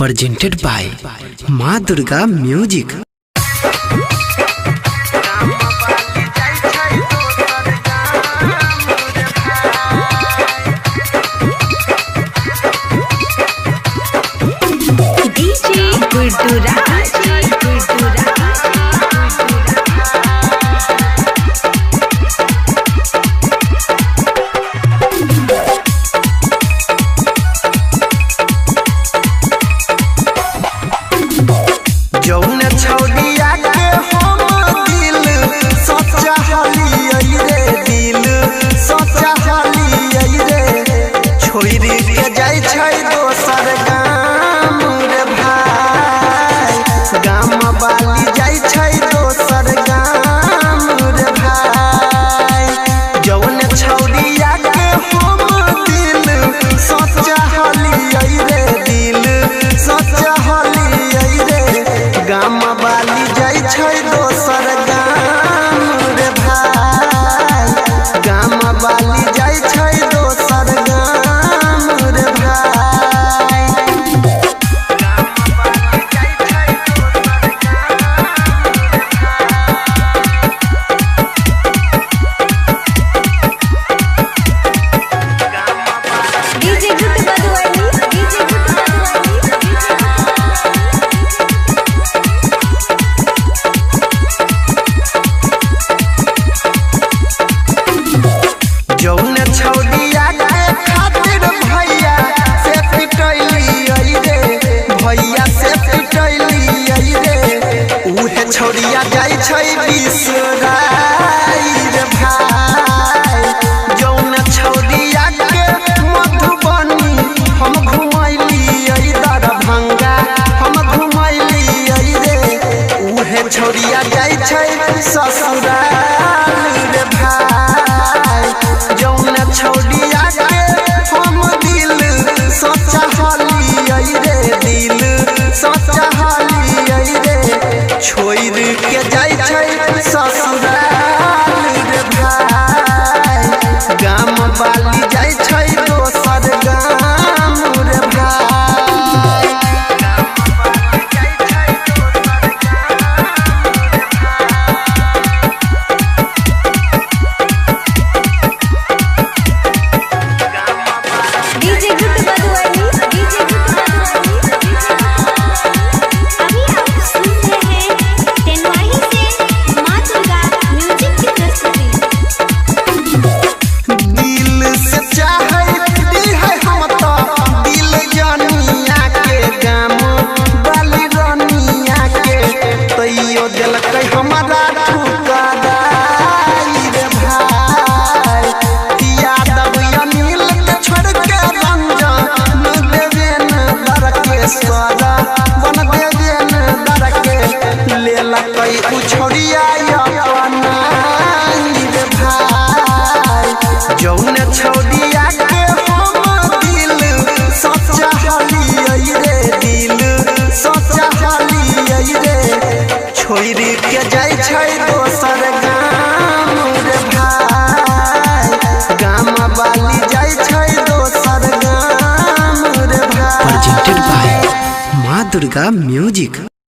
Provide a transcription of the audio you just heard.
presented by माँ Durga music. जौन छौड़िया के हम दिल सच्चा हलियै रे, दिल सच्चा हलियै रे, छोड़ के जाय छै दोसर गाम रे भाई, गाम वाली जाय छै दोसर गाम रे भाई। जौन छौड़िया के हम दिल सच्चा हलियै रे, दिल सच्चा हलियै रे, गाम वाली जाय छै दोसर गाम रे भाई, गाम वाली जाय छै दोसर गाम रे भाई। डीजे गुड बदवाली, डीजे गुड बदवाली, जौन छौड़िया के खातिर भैया से पिटैलियै रे, भैया से पिटैलियै रे, उहे छौड़िया जाय छै बिसराई रे भाई। जौन छौड़िया के मधुबनी हम घुमैलियै, दरभंगा हम घुमैलियै रे, उहे छौड़िया जाय छै ससुराल रे भाई। जौन छौड़िया के हम दिल सच्चा हलियै रे, दिल सच्चा हलियै रे, छोड़ के जाय छै ससुराल रे भाई, गाम वाली जाय छै दोसर गाम रे भाई। डीजे गुड बदवाली, डीजे गुड बदवाली, अभी आप सुन रहे हैं तेनवाही से माँ दुर्गा म्यूजिक की प्रस्तुति। दिल से चाहे है हम तो दिल जनिया के, गाम वाली रनिया के, तैयो दिलकै हमारा ठुकराई रे भाई। यादव अनिल के छोड़ के रंजन देवेन दर के, सारा बन देवेन दर के, लेलकै उ छोड़िया अपनाई रे भाई। जौन छौड़िया के हम दिल सच्चा हलियै रे, दिल सच्चा हलियै रे, छोड़ के जाय छै दोसर गाम रे भाई, गाम वाली जाय छै दोसर गाम रे भाई। presented by माँ दुर्गा म्यूजिक।